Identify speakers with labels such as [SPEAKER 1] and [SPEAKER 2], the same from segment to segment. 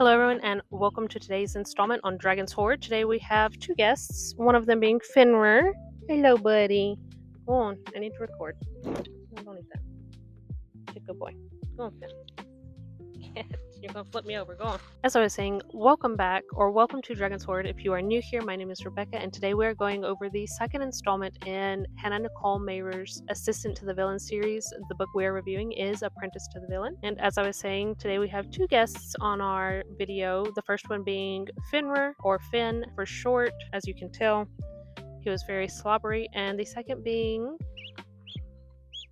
[SPEAKER 1] Hello everyone and welcome to today's installment on Dragon's Hoard. Today we have two guests, one of them being Finrer. Hello buddy. Go on, I need to record. No, don't eat that. You're a good boy. Go on, Finn. You're gonna flip me over, go on. As I was saying, welcome back or welcome to Dragon's Hoard. If you are new here, my name is Rebecca and today we are going over the second installment in Hannah Nicole Maehrer's Assistant to the Villain series. The book we are reviewing is Apprentice to the Villain. And as I was saying, today we have two guests on our video. The first one being Finrer, or Finn for short, as you can tell. He was very slobbery. And the second being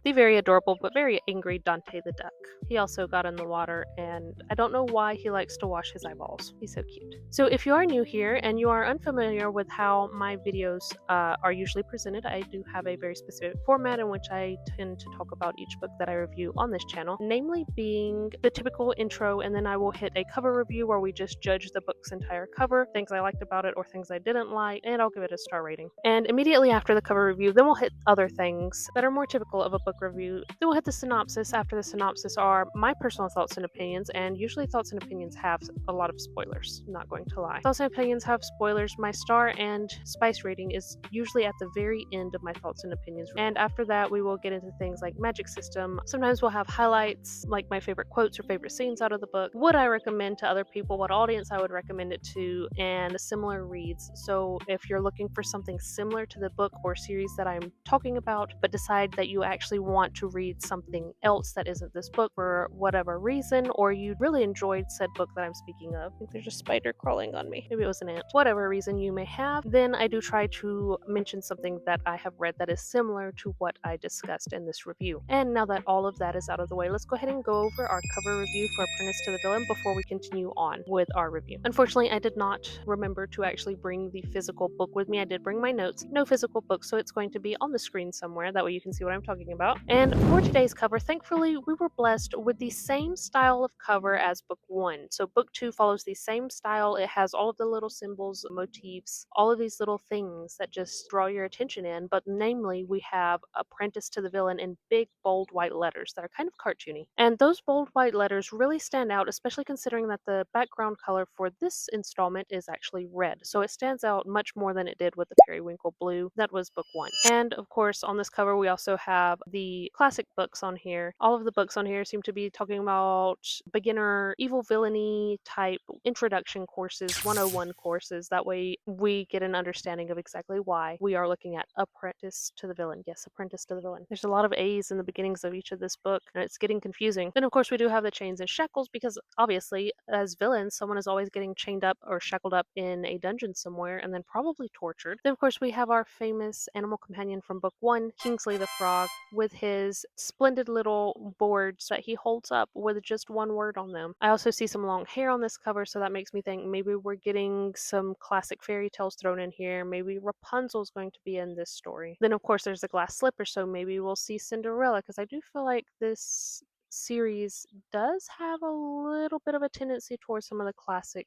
[SPEAKER 1] the very adorable but very angry Dante the Duck. He also got in the water, and I don't know why he likes to wash his eyeballs. He's so cute. So if you are new here and you are unfamiliar with how my videos are usually presented, I do have a very specific format in which I tend to talk about each book that I review on this channel, namely being the typical intro, and then I will hit a cover review where we just judge the book's entire cover, things I liked about it or things I didn't like, and I'll give it a star rating. And immediately after the cover review, then we'll hit other things that are more typical of a book review. Then we'll hit the synopsis. After the synopsis are my personal thoughts and opinions, and usually thoughts and opinions have a lot of spoilers, not going to lie. Thoughts and opinions have spoilers. My star and spice rating is usually at the very end of my thoughts and opinions, and after that we will get into things like magic system. Sometimes we'll have highlights, like my favorite quotes or favorite scenes out of the book, what I recommend to other people, what audience I would recommend it to, and similar reads. So if you're looking for something similar to the book or series that I'm talking about, but decide that you actually want to read something else that isn't this book for whatever reason, or you really enjoyed said book that I'm speaking of, I think there's a spider crawling on me, maybe it was an ant, whatever reason you may have, then I do try to mention something that I have read that is similar to what I discussed in this review. And now that all of that is out of the way, let's go ahead and go over our cover review for Apprentice to the Villain before we continue on with our review. Unfortunately, I did not remember to actually bring the physical book with me. I did bring my notes, no physical book, so it's going to be on the screen somewhere, that way you can see what I'm talking about. And for today's cover, thankfully, we were blessed with the same style of cover as book one. So book two follows the same style. It has all of the little symbols, motifs, all of these little things that just draw your attention in, but namely we have Apprentice to the Villain in big, bold white letters that are kind of cartoony. And those bold white letters really stand out, especially considering that the background color for this installment is actually red. So it stands out much more than it did with the periwinkle blue that was book one. And of course, on this cover, we also have the classic books on here. All of the books on here seem to be talking about beginner evil villainy type introduction courses, 101 courses. That way we get an understanding of exactly why we are looking at Apprentice to the Villain. Yes, Apprentice to the Villain. There's a lot of A's in the beginnings of each of this book, and it's getting confusing. Then of course we do have the chains and shackles, because obviously as villains, someone is always getting chained up or shackled up in a dungeon somewhere and then probably tortured. Then of course we have our famous animal companion from book one, Kingsley the Frog, with his splendid little boards that he holds up with just one word on them. I also see some long hair on this cover, so that makes me think maybe we're getting some classic fairy tales thrown in here. Maybe Rapunzel's going to be in this story. Then of course there's a glass slipper, so maybe we'll see Cinderella, because I do feel like this series does have a little bit of a tendency towards some of the classic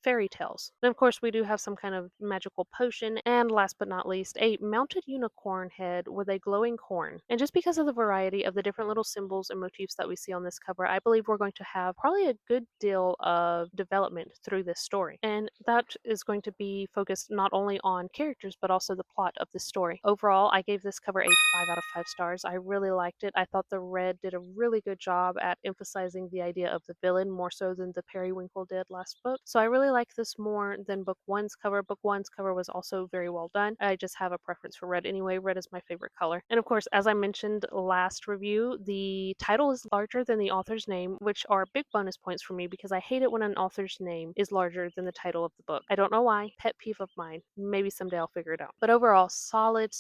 [SPEAKER 1] fairy tales. And of course we do have some kind of magical potion, and last but not least, a mounted unicorn head with a glowing horn. And just because of the variety of the different little symbols and motifs that we see on this cover, I believe we're going to have probably a good deal of development through this story, and that is going to be focused not only on characters but also the plot of the story. Overall, I gave this cover a 5 out of 5 stars. I really liked it. I thought the red did a really good job at emphasizing the idea of the villain more so than the periwinkle did last book. So I really like this more than book one's cover. Book one's cover was also very well done. I just have a preference for red anyway. Red is my favorite color. And of course, as I mentioned last review, the title is larger than the author's name, which are big bonus points for me because I hate it when an author's name is larger than the title of the book. I don't know why. Pet peeve of mine. Maybe someday I'll figure it out. But overall, solid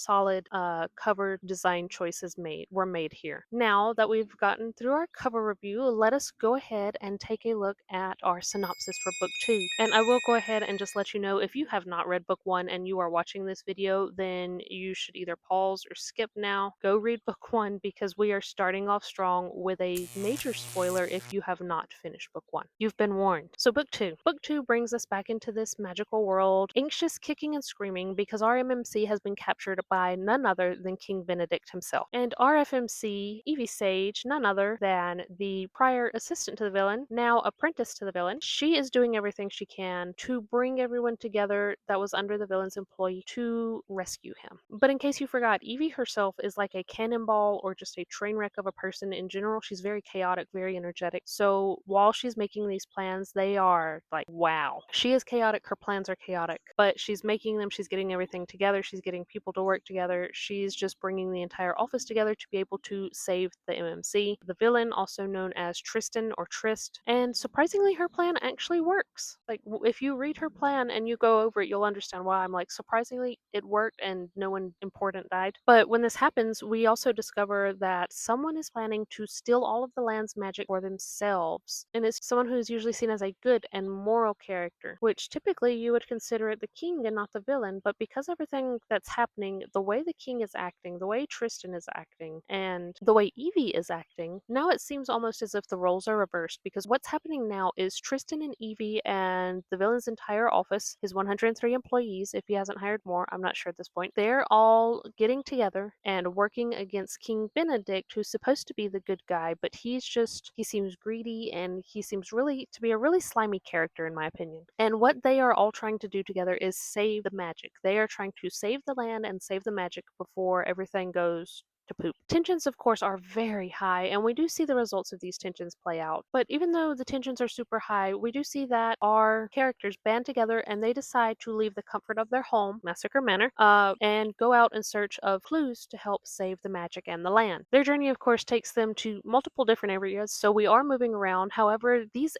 [SPEAKER 1] cover design choices were made here. Now that we've gotten through our cover review, let us go ahead and take a look at our synopsis for book two. And I will go ahead and just let you know, if you have not read book one and you are watching this video, then you should either pause or skip now. Go read book one, because we are starting off strong with a major spoiler if you have not finished book one. You've been warned. So book two. Book two brings us back into this magical world, anxious, kicking and screaming because our MMC has been captured by none other than King Benedict himself. And our FMC, Evie Sage, none other other than the prior assistant to the villain, now apprentice to the villain. She is doing everything she can to bring everyone together that was under the villain's employ to rescue him. But in case you forgot, Evie herself is like a cannonball or just a train wreck of a person in general. She's very chaotic, very energetic. So while she's making these plans, they are like, wow. She is chaotic, her plans are chaotic, but she's making them, she's getting everything together, she's getting people to work together, she's just bringing the entire office together to be able to save the MMC. The villain, also known as Tristan or Trist, and surprisingly, her plan actually works. Like, if you read her plan and you go over it, you'll understand why. I'm like, surprisingly, it worked and no one important died. But when this happens, we also discover that someone is planning to steal all of the land's magic for themselves, and it's someone who is usually seen as a good and moral character, which typically you would consider it the king and not the villain. But because everything that's happening, the way the king is acting, the way Tristan is acting, and the way Evie is acting, now it seems almost as if the roles are reversed, because what's happening now is Tristan and Evie and the villain's entire office, his 103 employees, if he hasn't hired more, I'm not sure at this point, they're all getting together and working against King Benedict, who's supposed to be the good guy, but he seems greedy, and he seems really to be a really slimy character in my opinion. And what they are all trying to do together is save the magic. They are trying to save the land and save the magic before everything goes to poop. Tensions, of course, are very high, and we do see the results of these tensions play out. But even though the tensions are super high, we do see that our characters band together and they decide to leave the comfort of their home, Massacre Manor, and go out in search of clues to help save the magic and the land. Their journey, of course, takes them to multiple different areas, so we are moving around. However, these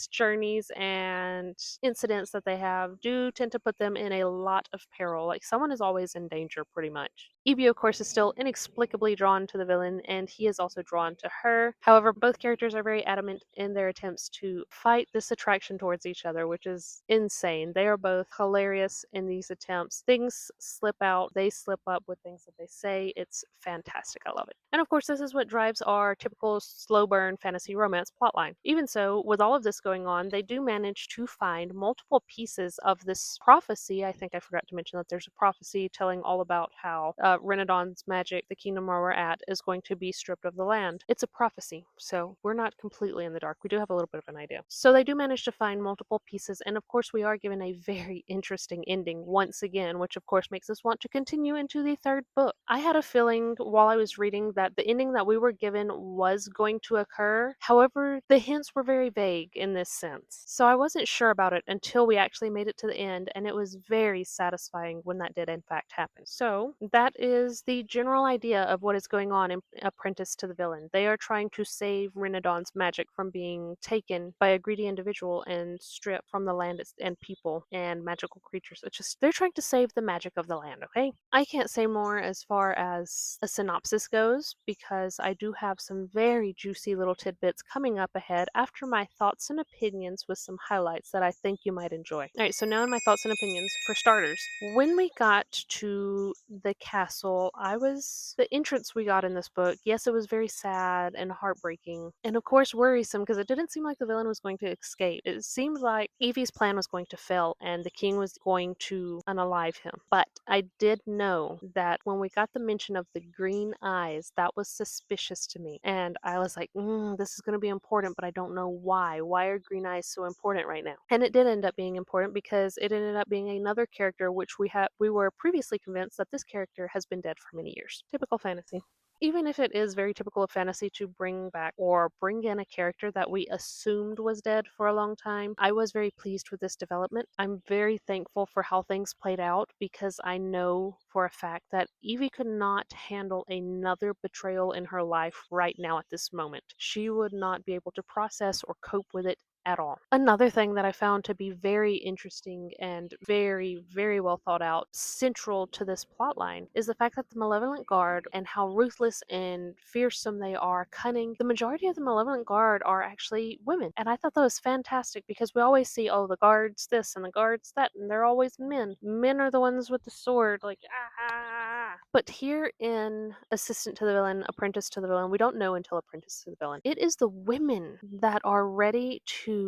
[SPEAKER 1] journeys and incidents that they have do tend to put them in a lot of peril. Like, someone is always in danger, pretty much. Evie, of course, is still inexplicably drawn to the villain, and he is also drawn to her. However, both characters are very adamant in their attempts to fight this attraction towards each other, which is insane. They are both hilarious in these attempts. Things slip out, they slip up with things that they say. It's fantastic. I love it. And of course, this is what drives our typical slow burn fantasy romance plotline. Even so, with all of this going on, they do manage to find multiple pieces of this prophecy. I think I forgot to mention that there's a prophecy telling all about how Renadon's magic, the kingdom where we're at, is going to be stripped of the land. It's a prophecy, so we're not completely in the dark. We do have a little bit of an idea. So they do manage to find multiple pieces, and of course we are given a very interesting ending once again, which of course makes us want to continue into the third book. I had a feeling while I was reading that the ending that we were given was going to occur. However, the hints were very vague in this sense. So I wasn't sure about it until we actually made it to the end, and it was very satisfying when that did in fact happen. So that is the general idea of what is going on in Apprentice to the Villain. They are trying to save Renadon's magic from being taken by a greedy individual and stripped from the land and people and magical creatures. It's just, they're trying to save the magic of the land, okay? I can't say more as far as a synopsis goes, because I do have some very juicy little tidbits coming up ahead after my thoughts and opinions with some highlights that I think you might enjoy. Alright, so now in my thoughts and opinions, for starters, when we got to the castle, the entrance we got in this book, yes, it was very sad and heartbreaking, and of course worrisome, because it didn't seem like the villain was going to escape. It seemed like Evie's plan was going to fail and the king was going to unalive him. But I did know that when we got the mention of the green eyes, that was suspicious to me, and I was like, this is going to be important, but I don't know why. Why are green eyes so important right now? And it did end up being important, because it ended up being another character which we were previously convinced that this character has been dead for many years. Typical fantasy. Even if it is very typical of fantasy to bring back or bring in a character that we assumed was dead for a long time, I was very pleased with this development. I'm very thankful for how things played out, because I know for a fact that Evie could not handle another betrayal in her life right now at this moment. She would not be able to process or cope with it at all. Another thing that I found to be very interesting and very, very well thought out, central to this plotline, is the fact that the Malevolent Guard, and how ruthless and fearsome they are, cunning. The majority of the Malevolent Guard are actually women, and I thought that was fantastic, because we always see, oh, the guard's this and the guard's that, and they're always men. Men are the ones with the sword, like, ah. But here in Assistant to the Villain, Apprentice to the Villain, we don't know until Apprentice to the Villain, it is the women that are ready to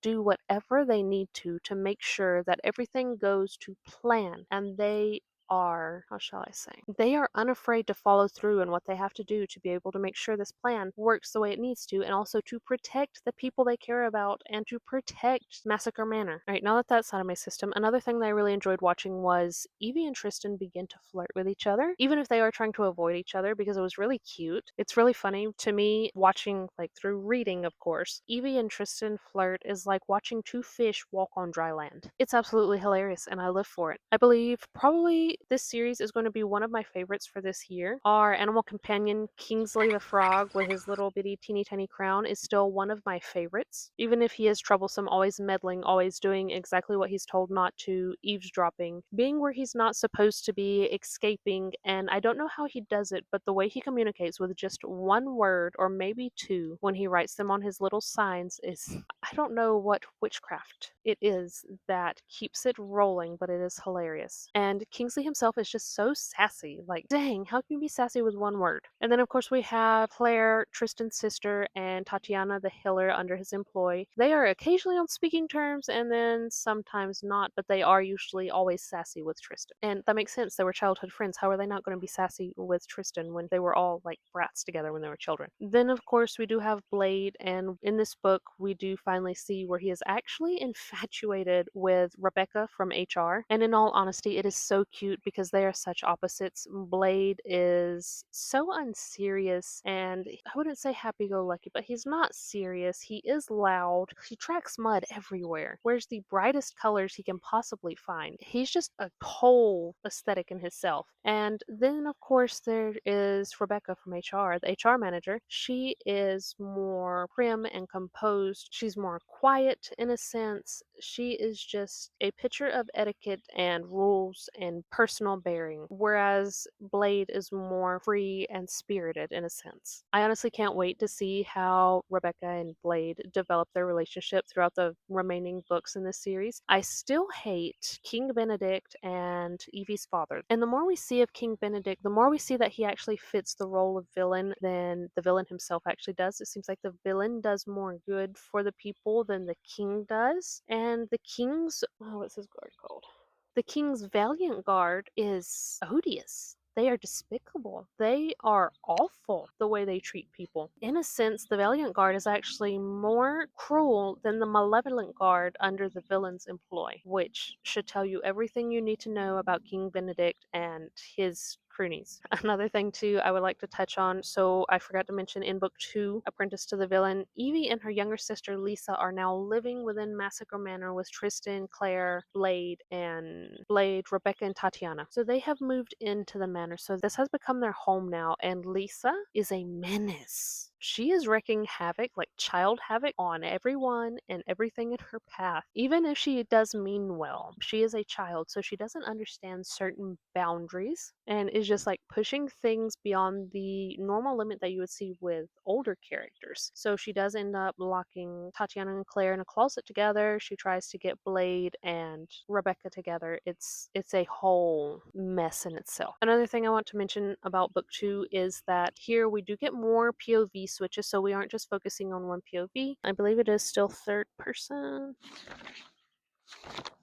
[SPEAKER 1] do whatever they need to make sure that everything goes to plan, and they are, how shall I say, they are unafraid to follow through in what they have to do to be able to make sure this plan works the way it needs to, and also to protect the people they care about and to protect Massacre Manor. Alright, now that that's out of my system, another thing that I really enjoyed watching was Evie and Tristan begin to flirt with each other, even if they are trying to avoid each other, because it was really cute. It's really funny to me watching, like through reading, of course. Evie and Tristan flirt is like watching two fish walk on dry land. It's absolutely hilarious, and I live for it. I believe probably this series is going to be one of my favorites for this year. Our animal companion, Kingsley the Frog, with his little bitty teeny tiny crown, is still one of my favorites. Even if he is troublesome, always meddling, always doing exactly what he's told not to, eavesdropping, being where he's not supposed to be, escaping, and I don't know how he does it, but the way he communicates with just one word or maybe two when he writes them on his little signs is, I don't know what witchcraft it is that keeps it rolling, but it is hilarious. And Kingsley himself is just so sassy. Like, dang, how can you be sassy with one word? And then, of course, we have Claire, Tristan's sister, and Tatiana the Healer under his employ. They are occasionally on speaking terms and then sometimes not, but they are usually always sassy with Tristan. And that makes sense. They were childhood friends. How are they not going to be sassy with Tristan when they were all like brats together when they were children? Then, of course, we do have Blade, and in this book, we do finally see where he is actually infatuated with Rebecca from HR. And in all honesty, it is so cute because they are such opposites. Blade is so unserious, and I wouldn't say happy-go-lucky, but he's not serious. He is loud. He tracks mud everywhere. Wears the brightest colors he can possibly find. He's just a whole aesthetic in himself. And then, of course, there is Rebecca from HR, the HR manager. She is more prim and composed. She's more quiet in a sense. She is just a picture of etiquette and rules and personal bearing, whereas Blade is more free and spirited in a sense. I honestly can't wait to see how Rebecca and Blade develop their relationship throughout the remaining books in this series. I still hate King Benedict and Evie's father. And the more we see of King Benedict, the more we see that he actually fits the role of villain than the villain himself actually does. It seems like the villain does more good for the people than the king does. And the king's, oh, what's his guard called? The king's valiant guard is odious. They are despicable. They are awful the way they treat people. In a sense, the Valiant Guard is actually more cruel than the Malevolent Guard under the villain's employ, which should tell you everything you need to know about King Benedict and his croonies. Another thing too I would like to touch on, so I forgot to mention in book 2, Apprentice to the Villain, Evie and her younger sister Lisa are now living within Massacre Manor with Tristan, Claire, Blade, Rebecca, and Tatiana. So they have moved into the manor, so this has become their home now, and Lisa is a menace. She is wreaking havoc, like child havoc, on everyone and everything in her path. Even if she does mean well, she is a child, so she doesn't understand certain boundaries and is just like pushing things beyond the normal limit that you would see with older characters. So she does end up locking Tatiana and Claire in a closet together. She tries to get Blade and Rebecca together. It's a whole mess in itself. Another thing I want to mention about book 2 is that here we do get more POV switches, so we aren't just focusing on one POV. I believe it is still third person.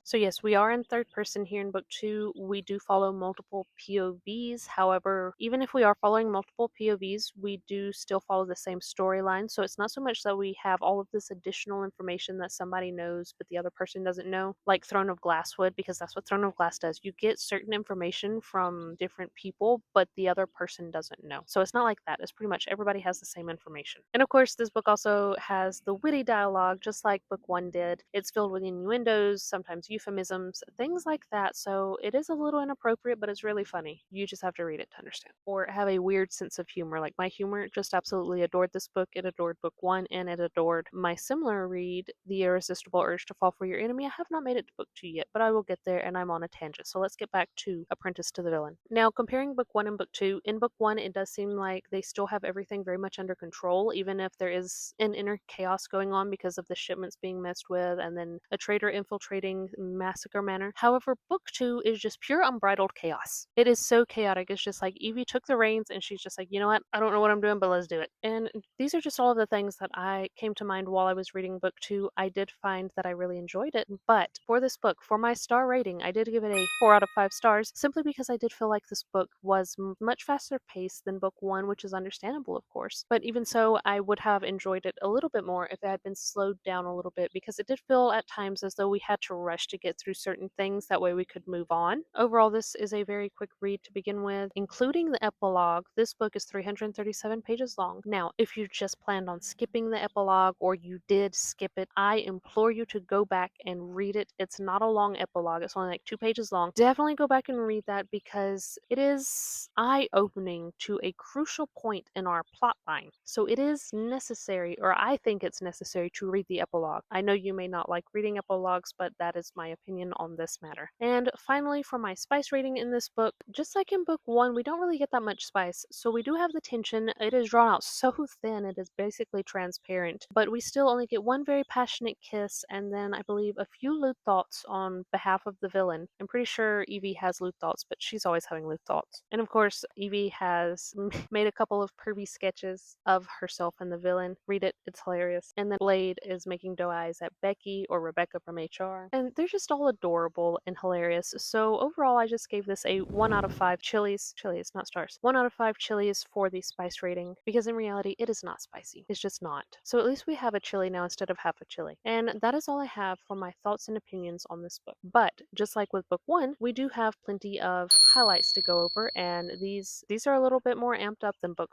[SPEAKER 1] So yes, we are in third person here in book 2. We do follow multiple POVs. However, even if we are following multiple POVs, we do still follow the same storyline. So it's not so much that we have all of this additional information that somebody knows but the other person doesn't know, like Throne of Glass would, because that's what Throne of Glass does. You get certain information from different people, but the other person doesn't know. So it's not like that. It's pretty much everybody has the same information. And of course, this book also has the witty dialogue, just like book 1 did. It's filled with innuendos, sometimes euphemisms, things like that. So it is a little inappropriate, but it's really funny. You just have to read it to understand. Or have a weird sense of humor. Like my humor just absolutely adored this book. It adored book 1 and it adored my similar read, The Irresistible Urge to Fall for Your Enemy. I have not made it to book 2 yet, but I will get there and I'm on a tangent. So let's get back to Apprentice to the Villain. Now, comparing book 1 and book 2, in book 1, it does seem like they still have everything very much under control, even if there is an inner chaos going on because of the shipments being messed with and then a traitor infiltrating massacre manner. However, book 2 is just pure unbridled chaos. It is so chaotic. It's just like Evie took the reins and she's just like, you know what? I don't know what I'm doing, but let's do it. And these are just all of the things that I came to mind while I was reading book 2. I did find that I really enjoyed it, but for this book, for my star rating, I did give it a 4 out of 5 stars simply because I did feel like this book was much faster paced than book 1, which is understandable, of course. But even so, I would have enjoyed it a little bit more if it had been slowed down a little bit, because it did feel at times as though we had to rush to get through certain things. That way we could move on. Overall, this is a very quick read to begin with, including the epilogue. This book is 337 pages long. Now, if you just planned on skipping the epilogue or you did skip it, I implore you to go back and read it. It's not a long epilogue. It's only like 2 pages long. Definitely go back and read that because it is eye-opening to a crucial point in our plot line. So it is necessary, or I think it's necessary, to read the epilogue. I know you may not like reading epilogues, but that is my opinion on this matter. And finally, for my spice rating in this book, just like in book 1, we don't really get that much spice. So we do have the tension. It is drawn out so thin, it is basically transparent, but we still only get one very passionate kiss, and then I believe a few lewd thoughts on behalf of the villain. I'm pretty sure Evie has lewd thoughts, but she's always having lewd thoughts. And of course, Evie has made a couple of pervy sketches of herself and the villain. Read it, it's hilarious. And then Blade is making doe eyes at Becky or Rebecca from HR. And they're just all adorable and hilarious. So overall, I just gave this a 1 out of 5 chilies. Chilies, not stars. 1 out of 5 chilies for the spice rating, because in reality, it is not spicy. It's just not. So at least we have a chili now instead of half a chili. And that is all I have for my thoughts and opinions on this book. But just like with book 1, we do have plenty of highlights to go over, and these are a little bit more amped up than book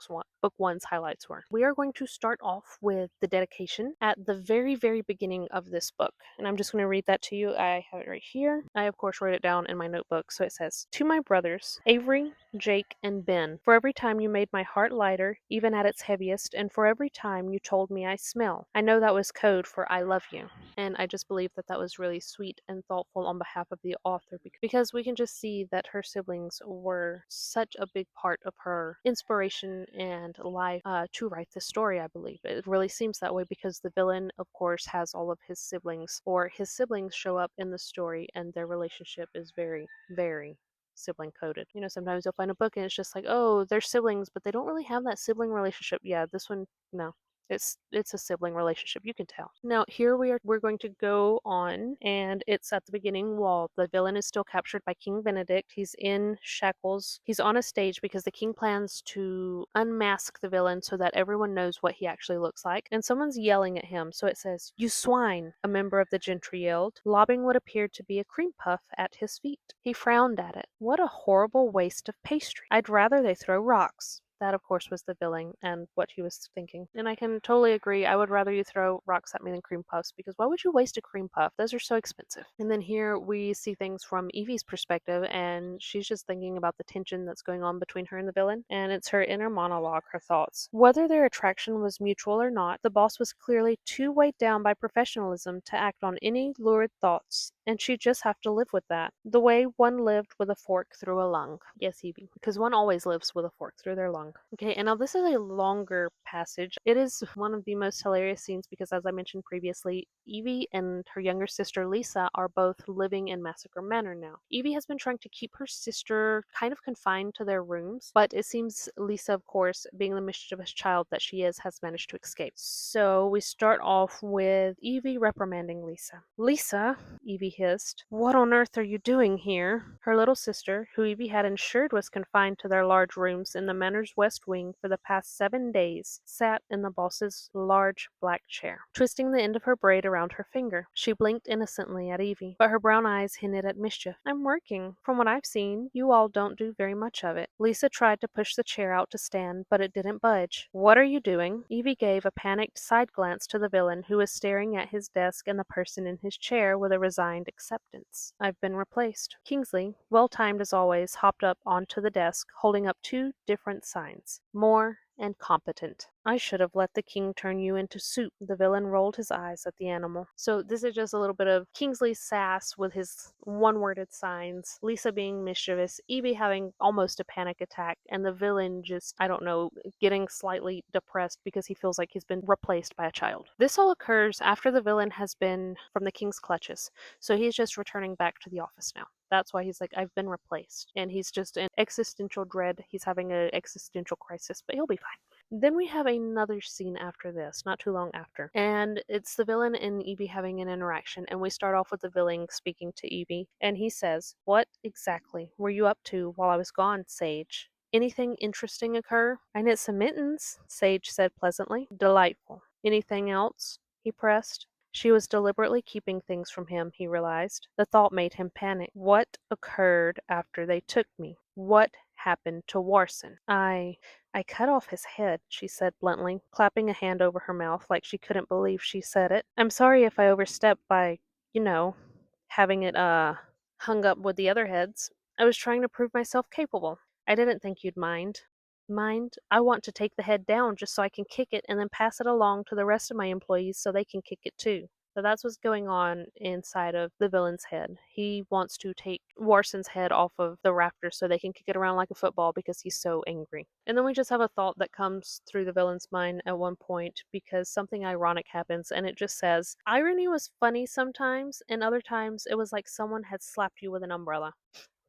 [SPEAKER 1] 1's highlights were. We are going to start off with the dedication at the very, very beginning of this book. And I'm just going to read that to you. I have it right here. I, of course, wrote it down in my notebook. So it says, "To my brothers, Avery, Jake, and Ben, for every time you made my heart lighter, even at its heaviest, and for every time you told me I smell. I know that was code for I love you." And I just believe that that was really sweet and thoughtful on behalf of the author, because we can just see that her siblings were such a big part of her inspiration and life to write this story, I believe. It really seems that way because the villain, of course, has all of his siblings, or his siblings show up in the story, and their relationship is very, very sibling coded. You know, sometimes you'll find a book and it's just like, oh, they're siblings, but they don't really have that sibling relationship. Yeah, this one, no. It's a sibling relationship, you can tell. Now here we're going to go on, and it's at the beginning while the villain is still captured by King Benedict. He's in shackles. He's on a stage because the king plans to unmask the villain so that everyone knows what he actually looks like. And someone's yelling at him. So it says, "You swine," a member of the gentry yelled, lobbing what appeared to be a cream puff at his feet. He frowned at it. What a horrible waste of pastry. I'd rather they throw rocks. That, of course, was the villain and what he was thinking. And I can totally agree. I would rather you throw rocks at me than cream puffs, because why would you waste a cream puff? Those are so expensive. And then here we see things from Evie's perspective, and she's just thinking about the tension that's going on between her and the villain. And it's her inner monologue, her thoughts. Whether their attraction was mutual or not, the boss was clearly too weighed down by professionalism to act on any lurid thoughts, and she'd just have to live with that. The way one lived with a fork through a lung. Yes, Evie, because one always lives with a fork through their lung. Okay, and now this is a longer passage. It is one of the most hilarious scenes because, as I mentioned previously, Evie and her younger sister Lisa are both living in Massacre Manor now. Evie has been trying to keep her sister kind of confined to their rooms, but it seems Lisa, of course, being the mischievous child that she is, has managed to escape. So we start off with Evie reprimanding Lisa. "Lisa," Evie hissed, "what on earth are you doing here?" Her little sister, who Evie had ensured was confined to their large rooms in the manor's west wing for the past 7 days, sat in the boss's large black chair, twisting the end of her braid around her finger. She blinked innocently at Evie, but her brown eyes hinted at mischief. "I'm working. From what I've seen, you all don't do very much of it." Lisa tried to push the chair out to stand, but it didn't budge. "What are you doing?" Evie gave a panicked side glance to the villain, who was staring at his desk and the person in his chair with a resigned acceptance. "I've been replaced." Kingsley, well timed as always, hopped up onto the desk, holding up 2 different signs: "More" and "Competent." I should have let the king turn you into soup. The villain rolled his eyes at the animal. So this is just a little bit of Kingsley's sass with his one-worded signs, Lisa being mischievous, Evie having almost a panic attack, and the villain just, I don't know, getting slightly depressed because he feels like he's been replaced by a child. This all occurs after the villain has been from the king's clutches, so he's just returning back to the office now. That's why he's like, I've been replaced. And he's just in existential dread. He's having an existential crisis, but he'll be fine. Then we have another scene after this, not too long after. And it's the villain and Evie having an interaction. And we start off with the villain speaking to Evie. And he says, "What exactly were you up to while I was gone, Sage? Anything interesting occur?" "I knit some mittens," Sage said pleasantly. "Delightful. Anything else?" he pressed. She was deliberately keeping things from him, he realized. The thought made him panic. What occurred after they took me? What happened to Warson? I cut off his head," she said bluntly, clapping a hand over her mouth like she couldn't believe she said it. "I'm sorry if I overstepped by, you know, having it, hung up with the other heads. I was trying to prove myself capable. I didn't think you'd mind." "Mind? I want to take the head down just so I can kick it and then pass it along to the rest of my employees so they can kick it too." So that's what's going on inside of the villain's head. He wants to take Warson's head off of the rafters so they can kick it around like a football because he's so angry. And then we just have a thought that comes through the villain's mind at one point because something ironic happens and it just says, "Irony was funny sometimes, and other times it was like someone had slapped you with an umbrella."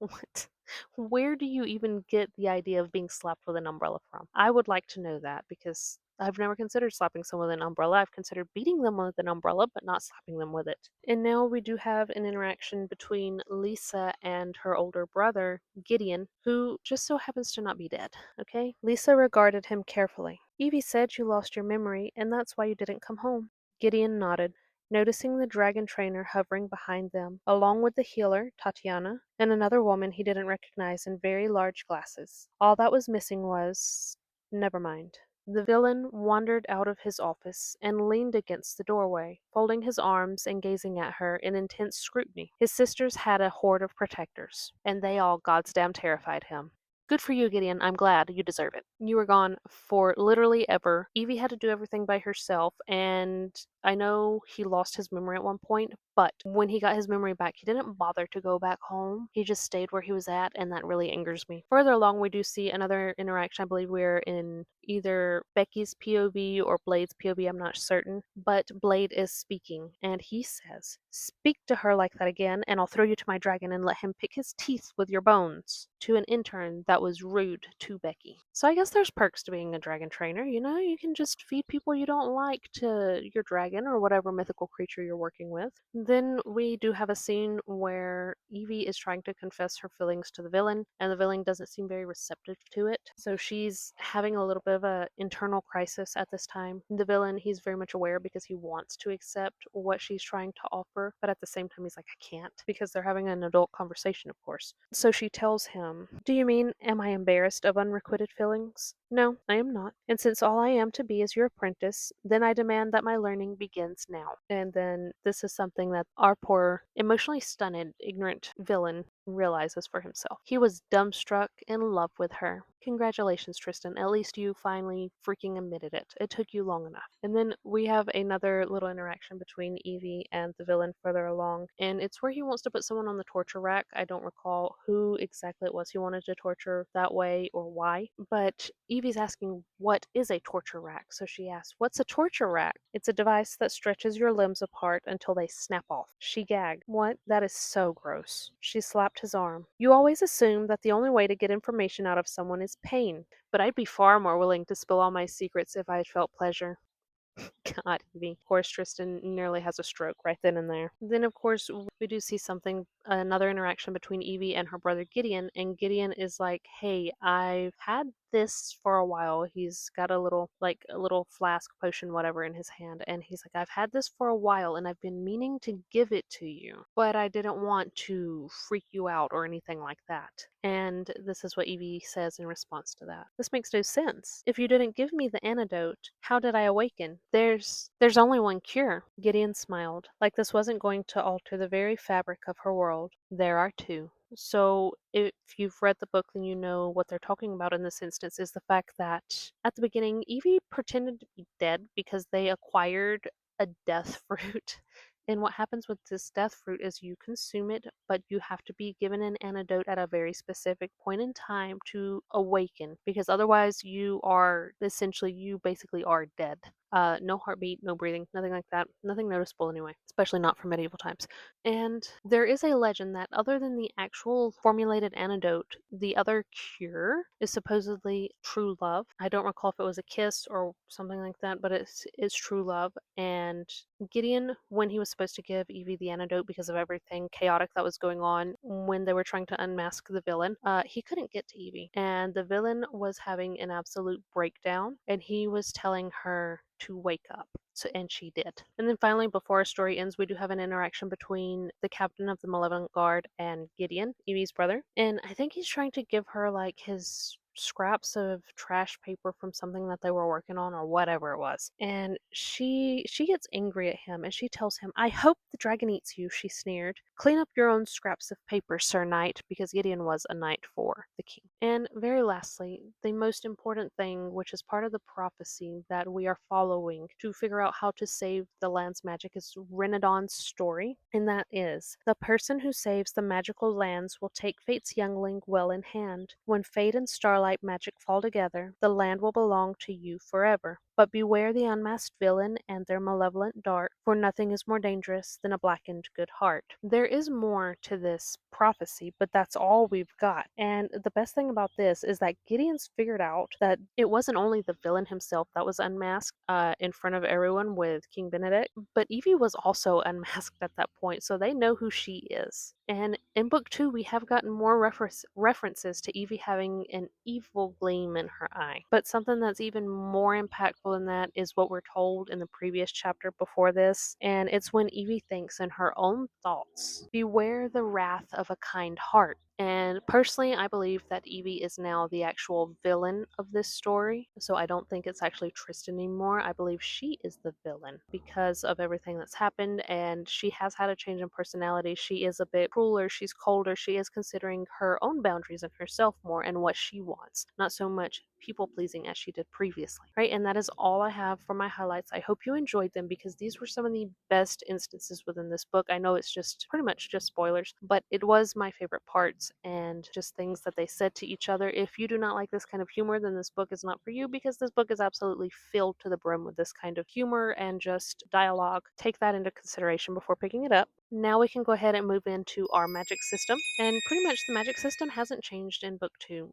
[SPEAKER 1] What? Where do you even get the idea of being slapped with an umbrella from? I would like to know that because I've never considered slapping someone with an umbrella. I've considered beating them with an umbrella, but not slapping them with it. And now we do have an interaction between Lisa and her older brother, Gideon, who just so happens to not be dead. Okay? Lisa regarded him carefully. "Evie said you lost your memory, and that's why you didn't come home." Gideon nodded, noticing the dragon trainer hovering behind them, along with the healer, Tatiana, and another woman he didn't recognize in very large glasses. All that was missing was... never mind. The villain wandered out of his office and leaned against the doorway, folding his arms and gazing at her in intense scrutiny. His sisters had a horde of protectors, and they all goddamn terrified him. "Good for you, Gideon. I'm glad. You deserve it. You were gone for literally ever. Evie had to do everything by herself, and I know he lost his memory at one point, but when he got his memory back, he didn't bother to go back home. He just stayed where he was at, and that really angers me." Further along, we do see another interaction. I believe we're in either Becky's POV or Blade's POV, I'm not certain, but Blade is speaking, and he says, "Speak to her like that again, and I'll throw you to my dragon and let him pick his teeth with your bones," to an intern that was rude to Becky. So I guess there's perks to being a dragon trainer, you know? You can just feed people you don't like to your dragon or whatever mythical creature you're working with. Then we do have a scene where Evie is trying to confess her feelings to the villain, and the villain doesn't seem very receptive to it. So she's having a little bit of a internal crisis at this time. The villain, he's very much aware because he wants to accept what she's trying to offer, but at the same time he's like, I can't, because they're having an adult conversation, of course. So she tells him, "Do you mean, am I embarrassed of unrequited feelings? No, I am not. And since all I am to be is your apprentice, then I demand that my learning begins now." And then this is something that our poor, emotionally stunted, ignorant villain realizes for himself. He was dumbstruck in love with her. Congratulations, Tristan. At least you finally freaking admitted it. It took you long enough. And then we have another little interaction between Evie and the villain further along, and it's where he wants to put someone on the torture rack. I don't recall who exactly it was he wanted to torture that way or why, but Evie's asking, what is a torture rack? So she asks, "What's a torture rack?" "It's a device that stretches your limbs apart until they snap off." She gagged. "What? That is so gross." She slapped his arm. "You always assume that the only way to get information out of someone is pain, but I'd be far more willing to spill all my secrets if I felt pleasure." God, Evie. Of course, Tristan nearly has a stroke right then and there. Then, of course, we do see something, another interaction between Evie and her brother Gideon, and Gideon is like, "Hey, I've had this for a while." He's got a little flask potion, whatever, in his hand, and he's like, "I've had this for a while, and I've been meaning to give it to you, but I didn't want to freak you out or anything like that." And this is what Evie says in response to that. "This makes no sense. If you didn't give me the antidote, how did I awaken? There's only one cure." Gideon smiled, like this wasn't going to alter the very fabric of her world. "There are two." So if you've read the book, then you know what they're talking about in this instance is the fact that at the beginning, Evie pretended to be dead because they acquired a death fruit. And what happens with this death fruit is you consume it, but you have to be given an antidote at a very specific point in time to awaken, because otherwise you basically are dead. No heartbeat, no breathing, nothing like that. Nothing noticeable anyway, especially not from medieval times. And there is a legend that other than the actual formulated antidote, the other cure is supposedly true love. I don't recall if it was a kiss or something like that, but it's true love. And Gideon, when he was supposed to give Evie the antidote because of everything chaotic that was going on when they were trying to unmask the villain, he couldn't get to Evie. And the villain was having an absolute breakdown, and he was telling her to wake up. So, and she did. And then finally, before our story ends, we do have an interaction between the captain of the Malevolent Guard and Gideon, Evie's brother. And I think he's trying to give her like his scraps of trash paper from something that they were working on or whatever it was. And she gets angry at him and she tells him, "I hope the dragon eats you," she sneered. "Clean up your own scraps of paper, Sir Knight," because Gideon was a knight for the king. And very lastly, the most important thing, which is part of the prophecy that we are following to figure out how to save the land's magic, is Renadon's story. And that is, the person who saves the magical lands will take fate's youngling well in hand. When fate and starlight magic fall together, the land will belong to you forever. But beware the unmasked villain and their malevolent dart, for nothing is more dangerous than a blackened good heart. There is more to this prophecy, but that's all we've got. And the best thing about this is that Gideon's figured out that it wasn't only the villain himself that was unmasked in front of everyone with King Benedict, but Evie was also unmasked at that point, so they know who she is. And in book 2, we have gotten more references to Evie having an evil gleam in her eye. But something that's even more impactful than that is what we're told in the previous chapter before this, and it's when Evie thinks in her own thoughts, "Beware the wrath of a kind heart." And personally, I believe that Evie is now the actual villain of this story. So I don't think it's actually Tristan anymore. I believe she is the villain because of everything that's happened, and she has had a change in personality. She is a bit crueler, she's colder, she is considering her own boundaries and herself more and what she wants, not so much people pleasing as she did previously. Right, and that is all I have for my highlights. I hope you enjoyed them because these were some of the best instances within this book. I know it's just pretty much just spoilers, but it was my favorite parts and just things that they said to each other. If you do not like this kind of humor, then this book is not for you, because this book is absolutely filled to the brim with this kind of humor and just dialogue. Take that into consideration before picking it up. Now we can go ahead and move into our magic system. And pretty much the magic system hasn't changed in book 2.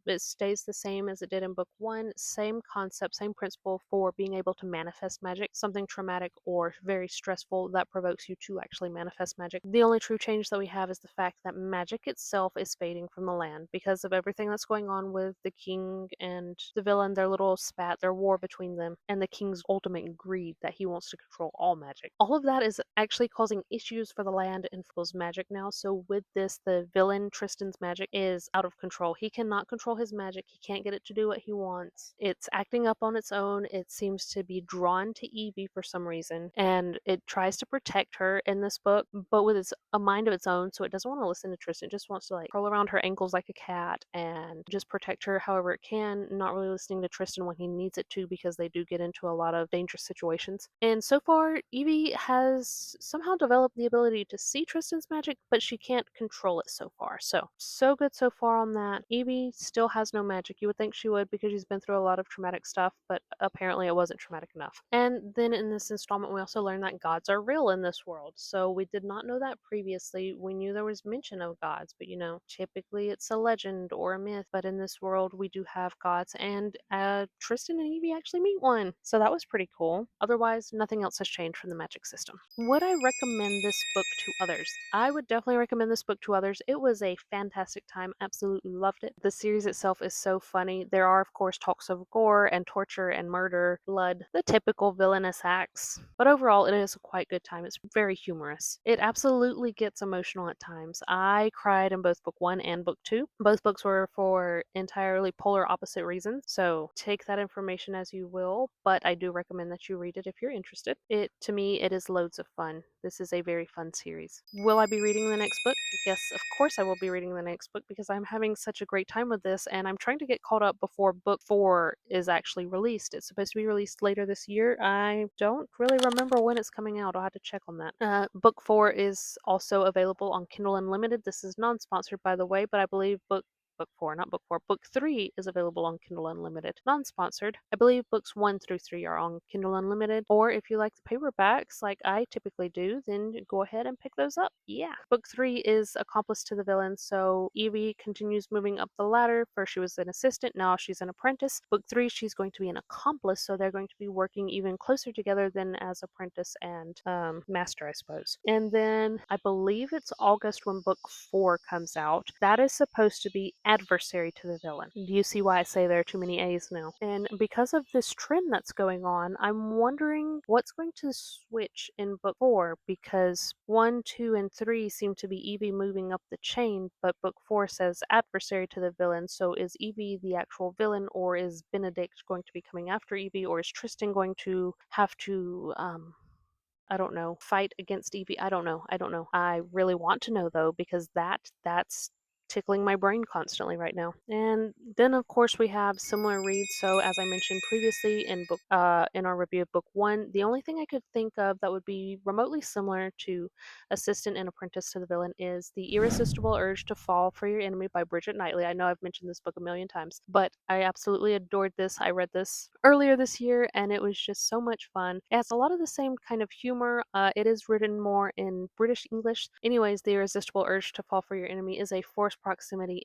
[SPEAKER 1] It stays the same as it did in book 1. Same concept, same principle for being able to manifest magic, something traumatic or very stressful that provokes you to actually manifest magic. The only true change that we have is the fact that magic itself is fading from the land because of everything that's going on with the king and the villain, their little spat, their war between them, and the king's ultimate greed that he wants to control all magic. All of that is actually causing issues for the land and people's magic now. So with this, the villain Tristan's magic is out of control. He cannot control his magic. He can't get it to do what he wants. It's acting up on its own. It seems to be drawn to Evie for some reason, and it tries to protect her in this book, but with a mind of its own. So it doesn't want to listen to Tristan. It just wants to like curl around her ankles like a cat and just protect her however it can, not really listening to Tristan when he needs it to, because they do get into a lot of dangerous situations. And so far, Evie has somehow developed the ability to see Tristan's magic, but she can't control it so far. So good so far on that. Evie still has no magic. You would think she would because she's been through a lot of traumatic stuff, but apparently it wasn't traumatic enough. And then in this installment, we also learned that gods are real in this world. So we did not know that previously. We knew there was mention of gods, but typically it's a legend or a myth. But in this world, we do have gods, and Tristan and Evie actually meet one. So that was pretty cool. Otherwise, nothing else has changed from the magic system. Would I recommend this book to others? I would definitely recommend this book to others. It was a fantastic time. Absolutely loved it. The series itself is so funny. There are, of course, talks of gore and torture and murder, blood, the typical villainous acts. But overall, it is a quite good time. It's very humorous. It absolutely gets emotional at times. I cried in both book 1 and book 2. Both books were for entirely polar opposite reasons, so take that information as you will, but I do recommend that you read it if you're interested. To me, it is loads of fun. This is a very fun series. Will I be reading the next book? Yes, of course I will be reading the next book because I'm having such a great time with this, and I'm trying to get caught up before book 4 is actually released. It's supposed to be released later this year. I don't really remember when it's coming out. I'll have to check on that. Book 4 is also available on Kindle Unlimited. This is non-sponsored, by the way, but I believe book 3 is available on Kindle Unlimited. Non-sponsored. I believe books 1 through 3 are on Kindle Unlimited. Or if you like the paperbacks, like I typically do, then go ahead and pick those up. Yeah. Book 3 is Accomplice to the Villain. So Evie continues moving up the ladder. First she was an assistant, now she's an apprentice. Book 3, she's going to be an accomplice, so they're going to be working even closer together than as apprentice and master, I suppose. And then I believe it's August when book 4 comes out. That is supposed to be adversary to the villain. Do you see why I say there are too many A's now? And because of this trend that's going on, I'm wondering what's going to switch in book 4, because 1, 2, and 3 seem to be Evie moving up the chain, but book 4 says adversary to the villain. So is Evie the actual villain, or is Benedict going to be coming after Evie, or is Tristan going to have to I don't know, fight against Evie? I don't know. I really want to know though, because that's tickling my brain constantly right now. And then of course we have similar reads. So as I mentioned previously in our review of book 1, the only thing I could think of that would be remotely similar to Assistant and Apprentice to the Villain is The Irresistible Urge to Fall for Your Enemy by Bridget Knightley. I know I've mentioned this book a million times, but I absolutely adored this. I read this earlier this year and it was just so much fun. It has a lot of the same kind of humor. It is written more in British English. Anyways, The Irresistible Urge to Fall for Your Enemy is a forced proximity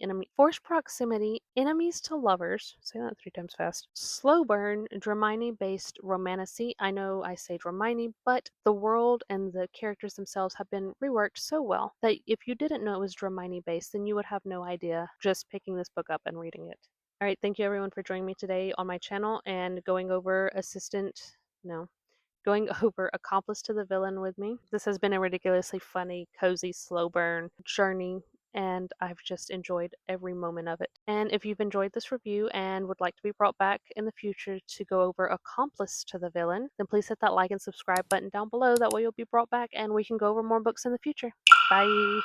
[SPEAKER 1] enemies to lovers. Say that 3 times fast. Slow burn, Dramini-based romantasy. I know I say Dramini, but the world and the characters themselves have been reworked so well that if you didn't know it was Dramini based, then you would have no idea just picking this book up and reading it. All right, thank you everyone for joining me today on my channel and going over Accomplice to the Villain with me. This has been a ridiculously funny, cozy, slow burn journey, and I've just enjoyed every moment of it. And if you've enjoyed this review and would like to be brought back in the future to go over Accomplice to the Villain, then please hit that like and subscribe button down below. That way you'll be brought back and we can go over more books in the future. Bye!